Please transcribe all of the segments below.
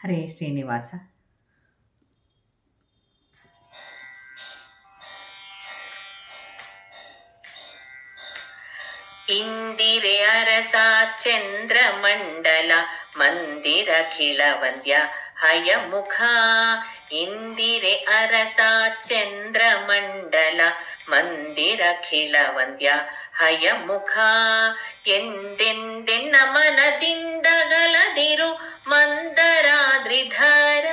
ಹರೇ ಶ್ರೀನಿವಾಸ. ಇಂದಿರೆ ಅರಸ ಚಂದ್ರಮಂಡಲ ಮಂದಿರಖಿಲ ವಂದ್ಯ ಹಯಮುಖ. ಇಂದಿರೆ ಅರಸ ಚಂದ್ರಮಂಡಲ ಮಂದಿರಖಿಲ ವಂದ್ಯ ಹಯಮುಖ. ಎಂದೆಂದೆನ್ನ ಮನದಿಂದಗಲದಿರು ಮಂದರಾದ್ರಿಧರ.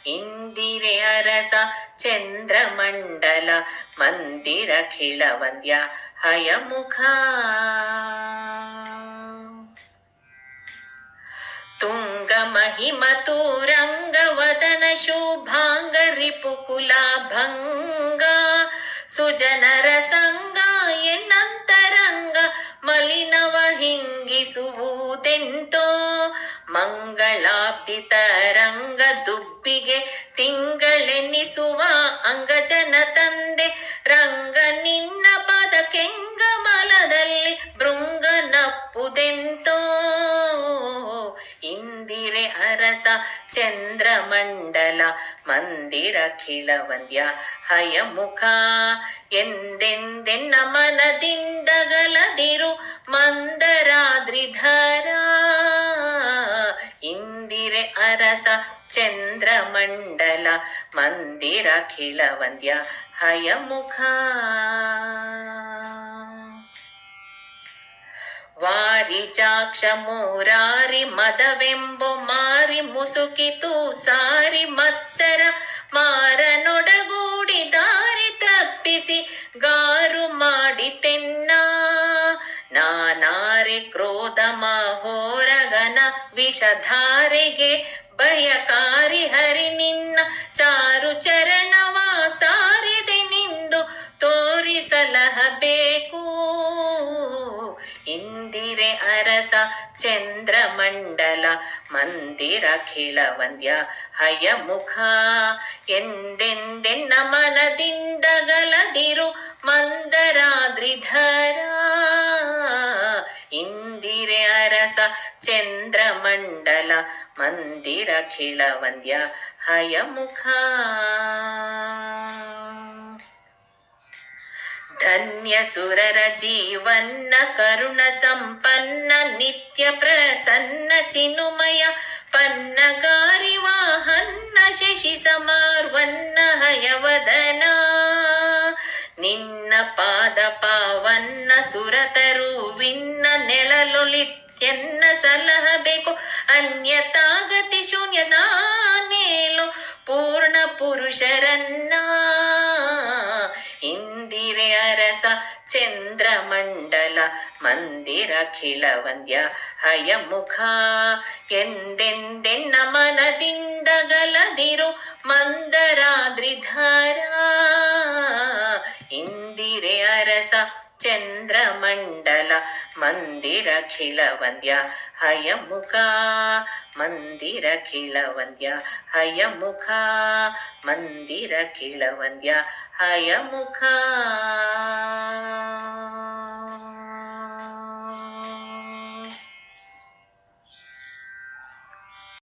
ಇಂದಿರೆ ಅರಸ ಚಂದ್ರಮಂಡಲ ಮಂದಿರಖಿಲ ವಂದ್ಯ ಹಯಮುಖ. ತುಂಗ ಮಹಿಮ ತೂರಂಗ ವದನ ಶುಭಾಂಗ ರಿಪುಕುಲಾಭಂಗ. ಸುಜನರ ಸಂಗ ಎನ್ನಂತರಂಗ ಮಲಿನವ ಹಿಂಗಿಸುವುದೆಂತೋ. ಮಂಗಳಾಬ್ಧಿ ತರಂಗ ದುಬ್ಬಿಗೆ ತಿಂಗಳೆನ್ನಿಸುವ ಅಂಗಜನ ತಂದೆ. ರಂಗ ನಿನ್ನ ಪದ ಕೆಂಗಮಲದಲ್ಲಿ ಭೃಂಗ ನಪ್ಪುದೆಂತೋ. ಇಂದಿರೆ ಅರಸ ಚಂದ್ರಮಂಡಲ ಮಂದಿರಖಿಲ ವಂದ್ಯ ಹಯಮುಖ. ಎಂದೆಂದೆನ್ನ ಮನದಿಂದಗಲದಿರು ಮಂದರಾದ್ರಿಧರ. ಇಂದಿರೆ ಅರಸ ಚಂದ್ರಮಂಡಲ ಮಂದಿರಖಿಲ ವಂದ್ಯ ಹಯಮುಖ. ವಾರಿಜಾಕ್ಷ ಮೂರಾರಿ ಮದವೆಂಬೊ ಮಾರಿ ಮುಸುಕಿತು ಸಾರಿ ಮತ್ಸರ. ಮಾರನೊಡಗೂಡಿ ದಾರಿ ತಪ್ಪಿಸಿ ಗಾರು ಮಾಡಿತೆನ್ನ. ನಾನಾರೆ ಕ್ರೋಧ ಮಹೋರಗನ ವಿಷಧಾರೆಗೆ ಭಯಕಾರಿ ಹರಿ ನಿನ್ನ ಚಾರು ಚರಣವ ಸಾರಿದೆ ನಿಂದು ತೋರಿಸಲಹಬೇಕು. ಇಂದಿರೆ ಅರಸ ಚಂದ್ರಮಂಡಲ ಮಂದಿರಖಿಲ ವಂದ್ಯ ಹಯಮುಖ. ಎಂದೆಂದೆನ್ನ ಮನದಿಂದಗಲದಿರು ಮಂದರಾದ್ರಿಧರ. ಇಂದಿರೆ ಅರಸ ಚಂದ್ರಮಂಡಲ ಮಂದಿರಖಿಲ ವಂದ್ಯ ಹಯಮುಖ. ಧನ್ಯ ಸುರರ ಜೀವನ್ನ ಕರುಣ ಸಂಪನ್ನ ನಿತ್ಯ ಪ್ರಸನ್ನ ಚಿನುಮಯ ಪನ್ನಗಾರಿ ವಾಹನ್ನ ಶಶಿ ಸಮಾರ್ವನ್ನ ಹಯವದನ. ನಿನ್ನ ಪಾದ ಪಾವನ್ನ ಸುರತರುವಿನ್ನ ನೆಳಲೊಳಿತ್ಯನ್ನ ಸಲಹಬೇಕು. ಅನ್ಯತಾಗತಿ ಶೂನ್ಯ ನಾನೇಲೋ ಪೂರ್ಣ ಪುರುಷರನ್ನ. ಇಂದಿರೆ ಅರಸ ಚಂದ್ರಮಂಡಲ ಮಂದಿರಖಿಲ ವಂದ್ಯ ಹಯಮುಖ. ಎಂದೆಂದೆನ್ನ ಮನದಿಂದಗಲದಿರು ಮಂದರಾದ್ರಿಧರ. ಇಂದಿರೆ ಅರಸ ಚಂದ್ರಮಂಡಲ ಮಂದಿರಖಿಲ ವಂದ್ಯ ಹಯಮುಖ. ಮಂದಿರಖಿಲ ವಂದ್ಯ ಹಯಮುಖ. ಮಂದಿರಖಿಲ ವಂದ್ಯ ಹಯಮುಖ.